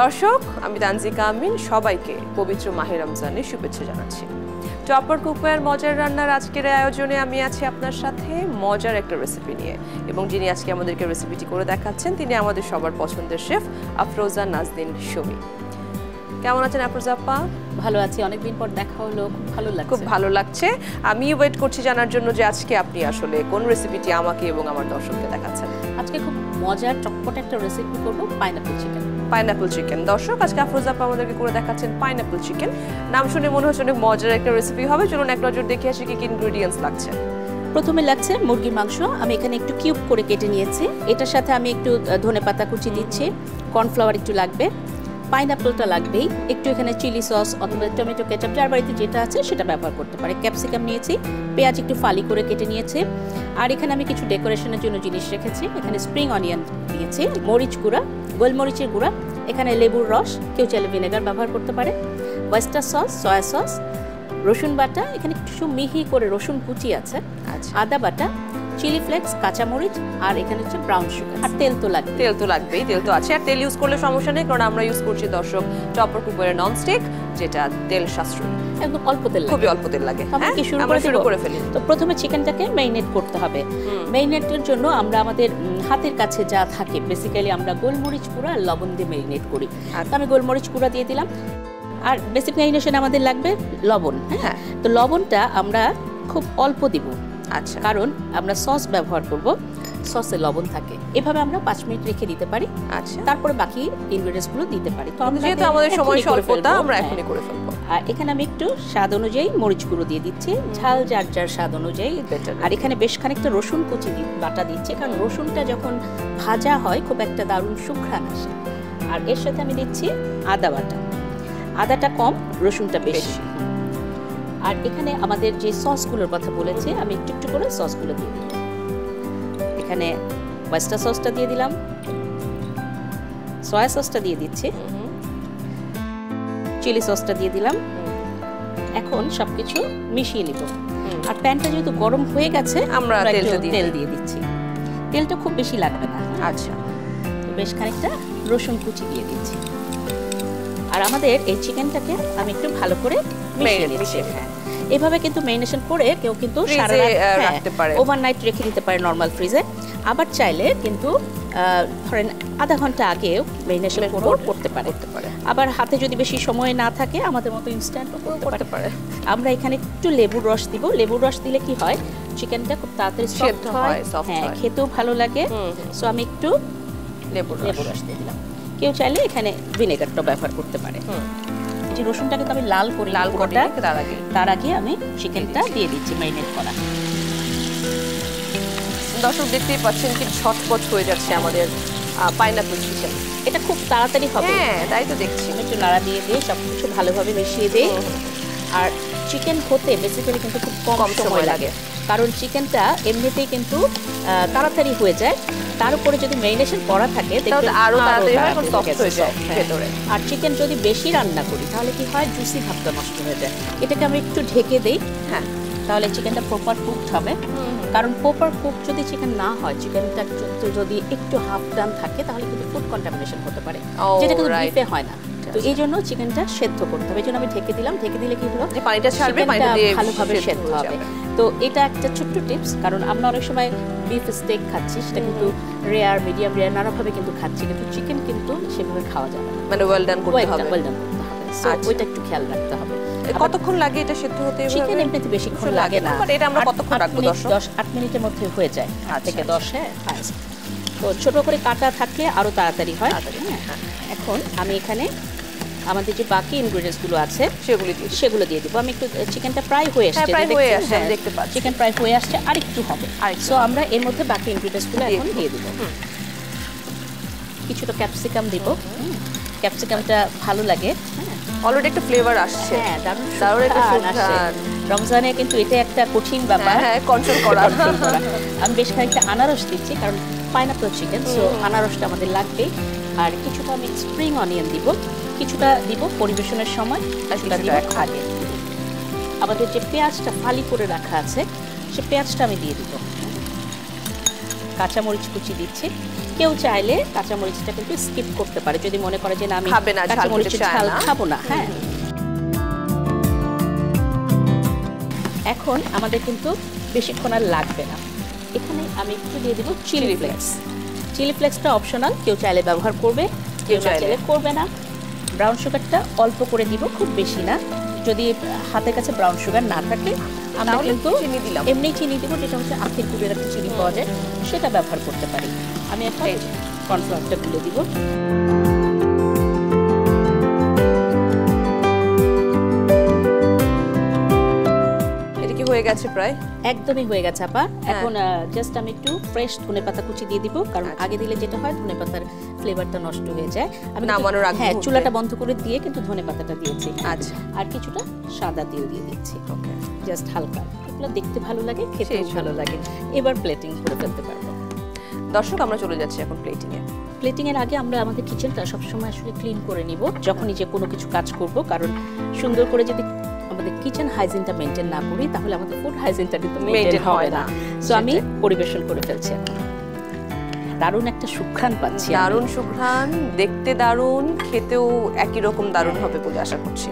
দর্শক, আমি তানজিকা আমিন সবাইকে পবিত্র মাহে রমজানের শুভেচ্ছা জানাচ্ছি। টপার কুকওয়্যার মজার রান্নার আজকের আয়োজনে আমি আছি আপনার সাথে মজার একটা রেসিপি নিয়ে, এবং যিনি আজকে আমাদেরকে রেসিপিটি করে দেখাচ্ছেন তিনি আমাদের সবার পছন্দের শেফ আফরোজা নাজনীন সুমি। কেমন আছেন আফরোজা আপা? ভালো আছি, অনেকদিন পর দেখা হলো, খুব ভালো লাগছে। আমি ওয়েট করছি জানার জন্য যে আজকে আপনি আসলে কোন রেসিপিটি আমাকে এবং আমার দর্শককে দেখাচ্ছেন। আজকে খুব মজার চটপট একটা রেসিপি করব, পাইনাপল চিকেন। Pineapple chicken. দর্শক, আজকে আফরোজা আপা আমাদেরকে করে দেখাচ্ছেন পাইনাপল চিকেন। নাম শুনে মনে হচ্ছে অনেক মজার একটা রেসিপি হবে। চলুন এক নজর দেখে আসি কি কি ইনগ্রেডিয়েন্টস লাগছে। প্রথমে লাগছে মুরগির মাংস, আমি এখানে একটু কিউব করে কেটে নিয়েছি। এটার সাথে আমি একটু ধনেপাতা কুচি দিচ্ছি, কর্নফ্লাওয়ার একটু লাগবে, পাইনাপলটা লাগবেই, একটু এখানে চিলি সস অথবা টমেটো কেচাপ যার বাড়িতে যেটা আছে সেটা ব্যবহার করতে পারে। ক্যাপসিকাম নিয়েছি, পেঁয়াজ একটু ফালি করে কেটে নিয়েছি, আর এখানে আমি কিছু ডেকোরেশনের জন্য জিনিস রেখেছি। এখানে স্প্রিং অনিয়ন দিয়েছি, মরিচ গুঁড়া, গোলমরিচের গুঁড়া, এখানে লেবুর রস, কেউ চাইলে ভিনেগার ব্যবহার করতে পারে, ওয়েস্টার সস, সয়া সস, রসুন বাটা, এখানে একটু মিহি করে রসুন কুচি আছে, আদা বাটা, চিলি ফ্লেক্স, কাঁচামরিচ, আর এখানে হচ্ছে ব্রাউন সুগার, আর তেল তো লাগবে। তেল তো লাগবেই, তেল তো আছে। আর তেল ইউজ করলে সমস্যা নেই, কারণ আমরা ইউজ করছি দর্শক টপার কুকওয়্যার ননস্টিক, যেটা তেল সাশ্রয়ী, একদম অল্প তেল, খুবই অল্প তেল লাগে। আমরা কি শুরু করে ফেলি। তো প্রথমে চিকেনটাকে ম্যারিনেট করতে হবে। ম্যারিনেটের জন্য আমরা আমাদের হাতের কাছে যা থাকে, বেসিক্যালি আমরা গোলমরিচ গুঁড়া আর লবণ দিয়ে ম্যারিনেট করি। তো আমি গোলমরিচ গুঁড়া দিয়ে দিলাম, আর বেসিক ম্যারিনেশন আমাদের লাগবে লবণ। হ্যাঁ, তো লবণটা আমরা খুব অল্প দিব, আচ্ছা, কারণ আমরা সস ব্যবহার করব, সসে লবণ থাকে। এভাবে আমরা 5 মিনিট রেখে দিতে পারি, আচ্ছা, তারপরে বাকি ইনগ্রেডিয়েন্টস গুলো দিতে পারি। তো আমরা যেহেতু আমাদের সময় স্বল্পতা, আমরা এখনই করে ফেলবো। আর এখানে আমি একটু স্বাদ অনুযায়ী মরিচ গুঁড়ো দিয়ে দিচ্ছি, ঝাল যার যার স্বাদ অনুযায়ী। আর এখানে বেশ খানিকটা রসুন কুচি বাটা দিচ্ছি, কারণ রসুনটা যখন ভাজা হয় খুব একটা দারুণ সুঘ্রাণ আসে। আর এর সাথে আমি দিচ্ছি আদা বাটা, আদাটা কম, রসুনটা বেশি। আর এখানে আমাদের যে সসগুলোর কথা বলেছে, আমি একটু একটু করে সসগুলো দিয়ে দিলাম। এখানে ওয়েস্টার সসটা দিয়ে দিলাম, সয়া সসটা দিয়ে দিচ্ছি, চিলি সসটা দিয়ে দিলাম। এখন সবকিছু মিশিয়ে নিব। আর প্যানটা যেহেতু গরম হয়ে গেছে, আমরা তেল দিয়ে দিচ্ছি। তেলটা খুব বেশি লাগবে না, আচ্ছা। তো বেশ খানিকটা রসুন কুচি দিয়ে দিচ্ছি। আর আমাদের এই চিকেনটাকে আমি একটু ভালো করে মিশিয়ে নিচ্ছি। এভাবে কিন্তু ম্যারিনেশন করে কেউ কিন্তু সারা রাত রাখতে পারে, ওভারনাইট রেখে দিতে পারে নরমাল ফ্রিজে। আবার চাইলে কিন্তু ধরেন আধা ঘন্টা আগেও ম্যারিনেশন করতে পারে। আবার হাতে যদি বেশি সময় না থাকে, আমাদের মতো ইনস্ট্যান্টও করতে পারে। আমরা এখানে একটু লেবুর রস দিব। লেবুর রস দিলে কি হয়, চিকেনটা খুব তাড়াতাড়ি সফট হয়, হ্যাঁ, খেতেও ভালো লাগে। সো আমি একটু লেবুর রস দিয়ে দিলাম। কেউ চাইলে এখানে ভিনেগারটা ব্যবহার করতে পারে। রসুনটা কিন্তু আমি লাল করে তার আগে আমি চিকেনটা দিয়ে দিচ্ছি ম্যারিনেট করা। দর্শক, দেখতেই পাচ্ছেন কি ঝটপট হয়ে যাচ্ছে আমাদের পাইনাপল চিকেন। এটা খুব তাড়াতাড়ি হবে। হ্যাঁ, তাই তো দেখছি। একটু নাড়া দিয়ে সবকিছু ভালোভাবে মিশিয়ে দিই। আর চিকেন হতে বেসিক্যালি কিন্তু খুব কম সময় লাগে, কারণ চিকেনটা এমনিতেই কিন্তু তাড়াতাড়ি হয়ে যায়। তার উপরে যদি ম্যারিনেশন করা থাকে তাহলে আরো তাড়াতাড়ি হয়ে যায় ভেতরে। আর চিকেন যদি বেশি রান্না করি তাহলে কি হয়, জুসি ভাবটা নষ্ট হয়ে যায়। এটাকে আমি একটু ঢেকে দেই, হ্যাঁ, তাহলে চিকেনটা প্রপার কুকড হবে। কারণ প্রপার কুক যদি চিকেন না হয়, চিকেনটা যদি একটু হাফ ডান থাকে, তাহলে কিন্তু ফুড কন্টামিনেশন হতে পারে, যেটা কিন্তু বিফে হয় না। তো এই জন্য চিকেনটা সেদ্ধ করতে হবে। এই জন্য আমি ঢেকে দিলাম। ঢেকে দিলে কি হলো, পানিটা ছাড়বে, পানিটা ভালোভাবে সেদ্ধ হবে। তো এটা একটা ছোট্ট টিপস, কারণ আমরা অনেক সময় বিফ স্টেক খাচ্ছি, সেটা কিন্তু রেয়ার, মিডিয়াম রেয়ার নানাভাবে কিন্তু খাচ্ছি, কিন্তু চিকেন কিন্তু সেভাবে খাওয়া যাবে না, মানে ওয়েল ডান করতে হবে। সো ওইটা একটু খেয়াল রাখতে হবে। কতক্ষণ লাগে এটা সেদ্ধ হতে? চিকেন এমনিতে বেশিক্ষণ লাগে না, বাট এটা আমরা কতক্ষণ রাখবো? 10-8 মিনিটের মধ্যে হয়ে যায়, 8 থেকে 10। হ্যাঁ, তো ছোট করে কাটা থাকলে আরো তাড়াতাড়ি হয়। এখন আমি এখানে আমাদের যে বাকি ইনগ্রেডিয়েন্টস গুলো আছে সেগুলো দিয়ে দিব। আমি একটু চিকেনটা প্রায় হয়ে আসছে, দেখতে পাচ্ছি চিকেন প্রায় হয়ে আসছে, আর একটু হবে। সো আমরা এর মধ্যে বাকি ইনগ্রেডিয়েন্টস গুলো এখন দিয়ে দিব। কিছুটা ক্যাপসিকাম দিব, ক্যাপসিকামটা ভালো লাগে। অলরেডি একটা ফ্লেভার আসছে, হ্যাঁ, দারুণ একটা ফ্লেভার। রমজানে কিন্তু এটা একটা কঠিন ব্যাপার, হ্যাঁ, কন্ট্রোল করা। আমি বেশ খানিকটা আনারস দিচ্ছি, কারণ পাইনাপল চিকেন, সো আনারসটা আমাদের লাগবে। আর কিছুটা আমি স্প্রিং অনিয়ন দিব, কিছুটা দিব পরিবেশনের সময়, কিছুটা দিব আগে। আমাদের যে পেঁয়াজটা ফালি করে রাখা আছে, সে পেঁয়াজটা আমি দিয়ে দিব। কাঁচামরিচ কুচি দিচ্ছি, কেউ চাইলে কাঁচামরিচটা কিন্তু স্কিপ করতে পারে যদি মনে করে যে না আমি কাঁচামরিচের ঝাল খাবো না। হ্যাঁ, এখন আমাদের কিন্তু বেশিক্ষণ আর লাগবে না। এখানে আমি একটু দিয়ে দিব চিলি ফ্লেক্স। চিলি ফ্লেক্সটা অপশনাল, কেউ চাইলে ব্যবহার করবে, কেউ চাইলে করবে না। ব্রাউন সুগারটা অল্প করে দিব, খুব বেশি না। যদি হাতের কাছে ব্রাউন সুগার না থাকে আমরা কিন্তু এমনি চিনি দিব, যেটা হচ্ছে আখের গুড়ের একটা চিনি পাওয়া যায়, সেটা ব্যবহার করতে পারি। আমি একটা কর্নফ্লাওয়ারটা গুলে দিব। হয়ে গেছে প্রায়, একদমই হয়ে গেছে আপা। এখন জাস্ট আমি একটু ফ্রেশ ধনেপাতা কুচি দিয়ে দিব, কারণ আগে দিলে যেটা হয় ধনেপাতার ফ্লেভারটা নষ্ট হয়ে যায়। আমি নামানোর আগে চুলাটা বন্ধ করে দিয়ে কিন্তু ধনেপাতাটা দিয়েছি। আচ্ছা, আর কিছুটা সাদা তেল দিয়ে দিচ্ছি। ওকে, জাস্ট হালকা, এগুলো দেখতে ভালো লাগে, খেতে ভালো লাগে। এবার প্লেটিং করে ফেলতে পারবো। দর্শক, আমরা চলে যাচ্ছি এখন প্লেটিং এ। প্লেটিং এর আগে আমরা আমাদের কিচেনটা সবসময় আসলে ক্লিন করে নিব যখনই যে কোনো কিছু কাজ করব, কারণ সুন্দর করে যদি আমাদের কিচেন হাইজিনটা মেইনটেইন না করি তাহলে আমাদের ফুড হাইজিনটা কিন্তু মেইনটেইন হয় না। সো আমি পরিবেশন করে ফেলছি এখন। দারুণ একটা সুঘ্রাণ পাচ্ছি, দারুণ সুঘ্রাণ, দেখতে দারুণ, খেতেও একই রকম দারুণ হবে বলে আশা করছি।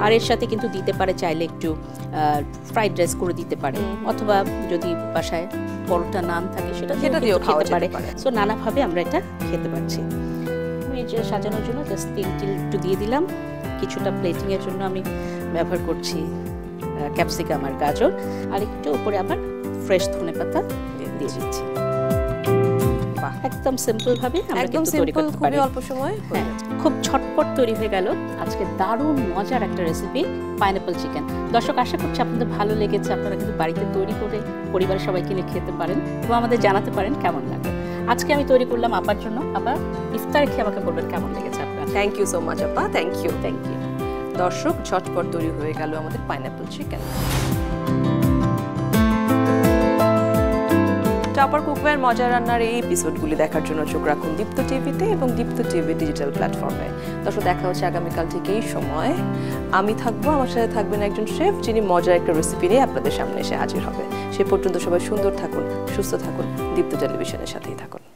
আর এর সাথে কিন্তু দিতে পারে চাইলে একটু ফ্রাইড রাইস করে দিতে পারে, অথবা যদি বাসায় পরোটা নান থাকে সেটা দিয়েও খেতে পারে। সো নানাভাবে আমরা এটা খেতে পারছি। আমি যে সাজানোর জন্য জাস্ট তিল একটু দিয়ে দিলাম। কিছুটা প্লেটিং এর জন্য আমি ব্যবহার করছি ক্যাপসিকাম আর গাজর, আর একটু উপরে আবার ফ্রেশ ধনেপাতা দিয়ে দিচ্ছি। একদম সিম্পল ভাবে আমরা কিন্তু তৈরি করতে পারি, খুবই অল্প সময়ে। খুব ঝটপট তৈরি হয়ে গেল আজকে দারুণ মজার একটা রেসিপি পাইনাপল চিকেন। দর্শক, আশা করছি আপনাদের ভালো লেগেছে। আপনারা কিন্তু বাড়িতে তৈরি করে পরিবারের সবাইকে নিয়ে খেতে পারেন এবং আমাদের জানাতে পারেন কেমন লাগে। আজকে আমি তৈরি করলাম আপার জন্য। আপা, ইফতার খেয়ে আমাকে বলবেন কেমন লেগেছে আপনার। থ্যাংক ইউ সো মাচ আপা, থ্যাংক ইউ। দর্শক, ঝটপট তৈরি হয়ে গেল আমাদের পাইনাপল চিকেন। টপার কুকওয়্যার মজার রান্নার এই এপিসোডগুলি দেখার জন্য চোখ রাখুন দীপ্ত টিভিতে এবং দীপ্ত টিভি ডিজিটাল প্ল্যাটফর্মে। দর্শক, দেখা হচ্ছে আগামীকাল ঠিক এই সময়। আমি থাকবো, আমার সাথে থাকবেন একজন শেফ যিনি মজার একটা রেসিপি নিয়ে আপনাদের সামনে এসে হাজির হবে। সে পর্যন্ত সবাই সুন্দর থাকুন, সুস্থ থাকুন, দীপ্ত টেলিভিশনের সাথেই থাকুন।